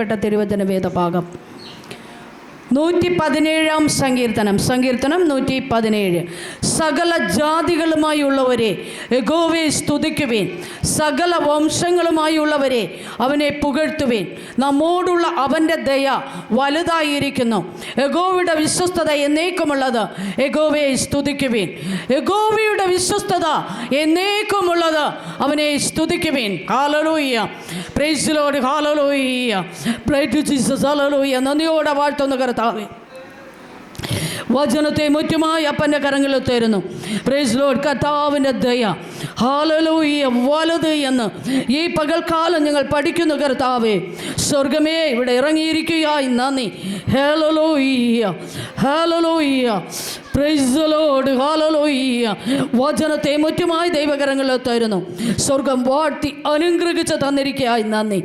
വായിക്കപ്പെട്ട തിരുവചന വേദഭാഗം 117-ാം സങ്കീർത്തനം 117. സകല ജാതികളുമായുള്ളവരെ യഹോവയെ സ്തുതിക്കുവേൻ, സകല വംശങ്ങളുമായുള്ളവരെ അവനെ പുകഴ്ത്തുവേൻ. നമ്മോടുള്ള അവൻ്റെ ദയ വലുതായിരിക്കുന്നു, യഹോവയുടെ വിശ്വസ്തത എന്നേക്കുമുള്ളത്. യഹോവയെ സ്തുതിക്കുവേൻ. യഹോവയുടെ വിശ്വസ്തത എന്നേക്കുമുള്ളത്, അവനെ സ്തുതിക്കുവേൻ. ഹല്ലേലൂയ, പ്രൈസ് ദി ലോർഡ്, ഹല്ലേലൂയ, പ്രൈസ് ടു ജീസസ്, ഹല്ലേലൂയ. നന്ദിയോടെ വാഴ്ത്തുന്ന കർത്താവേ, വചനത്തെ മുറ്റുമായി അപ്പൻ്റെ കരങ്ങളിൽ തരുന്നു. Praise Lord. കർത്താവിൻ്റെ ദയ ഹല്ലേലൂയ വലുത് എന്ന് ഈ പകൽക്കാലം ഞങ്ങൾ പഠിക്കുന്നു. കർത്താവേ, സ്വർഗമേ ഇവിടെ ഇറങ്ങിയിരിക്കുകയായി നന്ദി. Hallelujah, hallelujah, praise the Lord, hallelujah. വചനത്തെ മുറ്റുമായി ദൈവകരങ്ങളിൽ തരുന്നു. സ്വർഗം വാഴ്ത്തി അനുഗ്രഹിച്ച് തന്നിരിക്കുകയായി നന്ദി.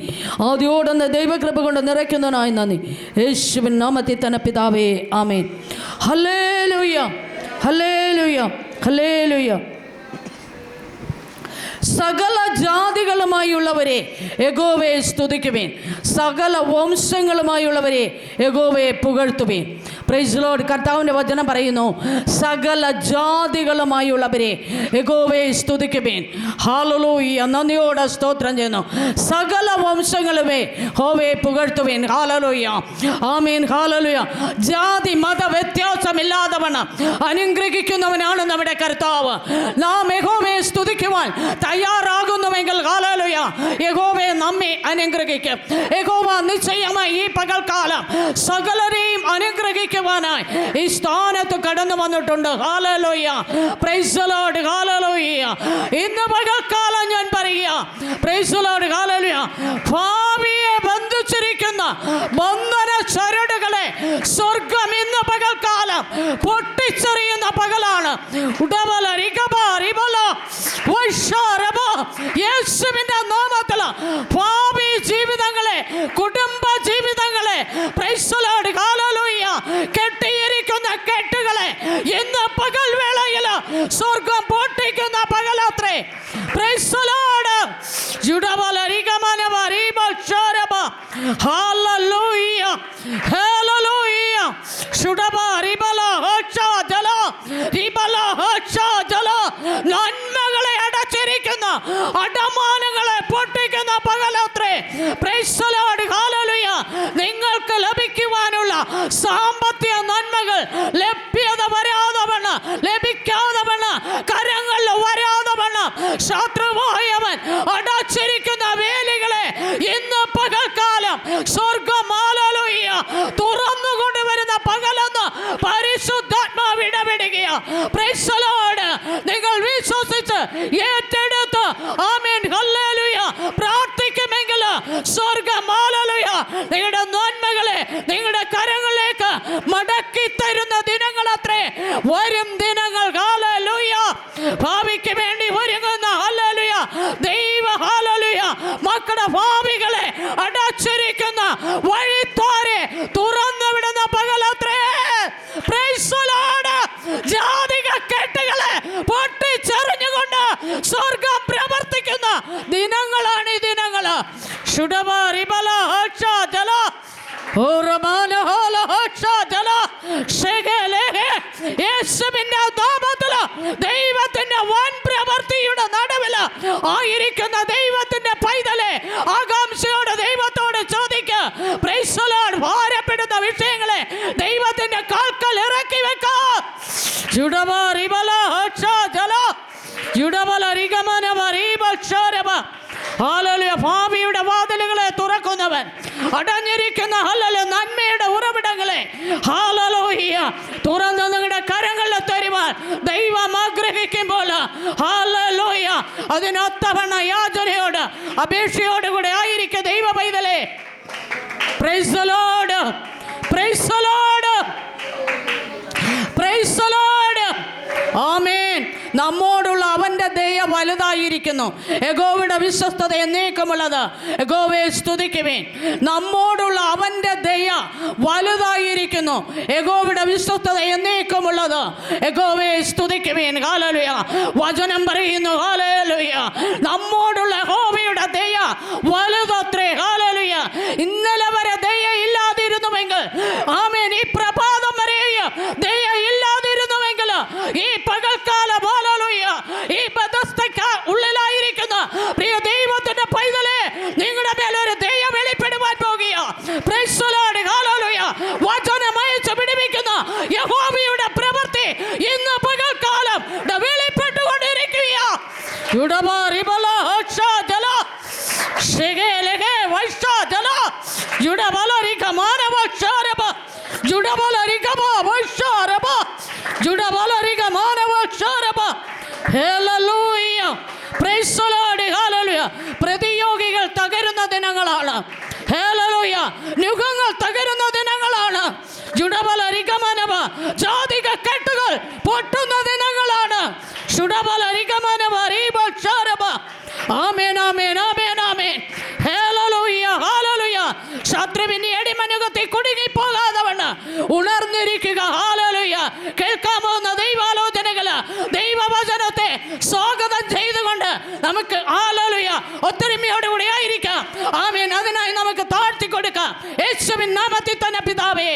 ആദ്യോടൊന്ന് ദൈവകൃപ കൊണ്ട് നിറയ്ക്കുന്നതിനായി നന്ദി. യേശുവിൻ നാമത്തിൽ തന്നെ പിതാവേ, ആമേൻ. Hallelujah, hallelujah, hallelujah. സകല ജാതികളുമായുള്ളവരെ യഹോവയെ സ്തുതിക്കുവേൻ, സകല വംശങ്ങളുമായുള്ളവരെ യഹോവയെ പുകഴ്ത്തുവേൻ. Price Lord. കർത്താവിൻ്റെ വചനം പറയുന്നു, സകല ജാതികളുമായുള്ളവരെ യഹോവയെ സ്തുതിക്കുവേൻ. ഹല്ലേലൂയ, നന്ദിയോടെ സ്തോത്രം ചെയ്യുന്നു. സകല വംശങ്ങളുമേ യഹോവയെ പുകഴ്ത്തുവേൻ. ഹല്ലേലൂയ, ആമേൻ, ഹല്ലേലൂയ. ജാതി മത വ്യത്യാസമില്ലാത്തവണ്ണം അനുഗ്രഹിക്കുന്നവനാണ് നമ്മുടെ കർത്താവ്. നാം യഹോവയെ സ്തുതിക്കുവാൻ തയ്യാറാകുന്നുവെങ്കിൽ ഹല്ലേലൂയ, യഹോവയെ നമ്മെ അനുഗ്രഹിക്കും. യഹോവ നിശ്ചയമായി ഈ പകൽക്കാലം സകലരെയും അനുഗ്രഹിക്കുവാനായി ഈ സ്ഥാനത്ത് കടന്നു വന്നിട്ടുണ്ട്. Hallelujah, praise the Lord, hallelujah. ഇന്ന് പകൽക്കാലം ഞാൻ പറയുക, പ്രൈസ് ദി ലോർഡ്, ഹല്ലേലൂയ. ഭാവിയെ ബന്ധിച്ചിരിക്കുന്ന ബന്ധന ചരടുകളെ സ്വർഗം ഇന്ന് പകൽക്കാലം പൊട്ടിച്ചെറിയുന്ന പകലാണ്. യേശുവിന്റെ നാമത്തിൽ ഭാവി ജീവിതങ്ങളെ, കുടുംബ ജീവിതങ്ങളെ, പ്രൈസ് ദി ലോർഡ്, ഹല്ലേലൂയ, കെട്ടിയിരിക്കുന്ന കെട്ടുകളെ ഇന്ന് പകൽ വേളയിൽ സ്വർഗം പൊട്ടിക്കുന്ന പകലത്രേ. Praise the Lord. ഹല്ലേലൂയ, ഹല്ലേലൂയ. നന്മകളെ അടച്ചിരിക്കുന്ന അടമാനങ്ങളെ പൊട്ടിക്കുന്ന പകലത്രേ. പ്രൈസ് ദി ലോർഡ്, ഹല്ലേലൂയ. നിങ്ങൾക്ക് ലഭിക്കുവാനുള്ള സാമ്പത്തിക നന്മകൾ ലഭ്യത വരാതെ വണ്ണം, ലഭിക്കാതെ വണ്ണം, കരങ്ങളിൽ വരാതെ വണ്ണം ശത്രുവായവൻ അടച്ചിരിക്കുന്ന വേലികളെ ഇന്ന് പകൽക്കാലം സ്വർഗം ഹല്ലേലൂയ തുറന്നു കൊണ്ടുവരുന്ന പകലെന്ന് പരിശുദ്ധാത്മാവ് ഇടപെടുകയാ. Price the Lord. നിങ്ങൾ വിശ്വസിച്ച് ഏറ്റെടുത്ത് ആമേൻ ഹല്ലേലൂയ പ്രാർത്ഥിക്കുമെങ്കിൽ സ്വർഗം ഹല്ലേലൂയ നിങ്ങളുടെ നന്മകളെ നിങ്ങളുടെ കരങ്ങളിലേക്ക് മടക്കി തരുന്ന ദിനങ്ങളത്രേ വരും ദിനങ്ങൾ. ഹല്ലേലൂയ. ഭാവിക്ക് വേണ്ടി ഒരുങ്ങുന്ന ഹല്ലേലൂയ ദൈവ ഹല്ലേലൂയ മക്കളുടെ ഭാവികളെ അടച്ചിരിക്കുന്ന വഴിത്താരെ തുറന്നു വിടുന്ന പകലത്രേ. Praise the Lord. ജാതിക കെട്ടുകളെ പൊട്ടിച്ചെറിഞ്ഞുകൊണ്ട് സ്വർഗം പ്രവർത്തിക്കുന്ന ദിനങ്ങളാണ് ഈ ദിനങ്ങൾ. ദൈവത്തിന്റെ വൻ പ്രവൃത്തിയുടെ നടുവില് ആയിരിക്കുന്ന ദൈവത്തിന്റെ പൈതലെ ആകാംക്ഷയോടെ ദൈവത്തോട് ചോദിക്ക. Price the Lord. ഭാരപ്പെടുന്ന വിഷയങ്ങളെ ദൈവത്തിന്റെ കാൽക്കൽ ഇറക്കി വെക്കാം. ഭാവിയുടെ വാതിലുകളെ തുറക്കുന്നവൻ, അടഞ്ഞിരിക്കുന്ന ഹല്ലേലൂയ നന്മയുടെ ഉറവിടങ്ങളെ ഹല്ലേലൂയ തുറന്ന് നിങ്ങളുടെ കരങ്ങളിൽ തരുവാൻ ദൈവം ആഗ്രഹിക്കുമ്പോൾ ഹല്ലേലൂയ അതിനൊത്തവണ്ണ യാചനയോട് അപേക്ഷയോടുകൂടെ ആയിരിക്കും ദൈവ പൈതലേ. Praise the Lord, praise the Lord, praise the Lord. ആമേൻ. നമ്മോടുള്ള അവൻ്റെ ദയ വലുതായിരിക്കുന്നു, യഹോവയുടെ വിശ്വസ്തത എന്നേക്കുമുള്ളത്. യഹോവയെ സ്തുതിക്കുവേൻ. നമ്മോടുള്ള അവൻ്റെ ദയ വലുതായിരിക്കുന്നു, യഹോവയുടെ വിശ്വസ്തത എന്നേക്കുമുള്ളത്. യഹോവയെ സ്തുതിക്കുവേൻ. ഹല്ലേലൂയ. വചനം പറയുന്നു ഹല്ലേലൂയ നമ്മോടുള്ള യഹോവയുടെ ദയ വലുതത്രേ. ഹല്ലേലൂയ. ഇന്നലെ വരെ ജുഡബാരിബല ഹക്ഷജല ശിഗേലഗേ വൈഷജല ജുഡബലരിക മാനവക്ഷാരബ ജുഡബലരികബ വൈഷാരബ ജുഡബലരിക മാനവക്ഷാരബ. ഹല്ലേലൂയ, പ്രൈസ് ദി ലോർഡ്, ഹല്ലേലൂയ. പ്രതിയോഗികൾ തകരുന്ന ദിനങ്ങളാണ്. ഹല്ലേലൂയ, യുഗങ്ങൾ തകരുന്ന ദിനങ്ങളാണ്. ജുഡബലരികമനവ ജാതിക കെട്ടുകൾ പൊട്ടുന്ന ദിനങ്ങളാണ്. ശുഡബലരികമനവ റീബക്ഷാരബ. ആമേൻ, ആമേൻ, ആമേൻ, ആമേൻ. Hallelujah, hallelujah. ശത്രുവിന്റെ അടിമനുഖത്തിൽ കുടുങ്ങിപ്പോകാതവണ്ണം ഉണർന്നിരിക്കുക. ഹല്ലേലൂയ. കേൾക്കാൻ പോകുന്ന ദൈവാലോചനകള്, ദൈവവചനത്തെ സ്വാഗതം ചെയ്തുകൊണ്ട് നമുക്ക് ഹല്ലേലൂയ ഒത്തൊരുമയോടുകൂടി ആയിരിക്കാം. ആമേൻ. അതിനായി നമുക്ക് താഴ്ത്തി കൊടുക്കാം. യേശുവിൻ നാമത്തിൽ തന്നെ പിതാവേ.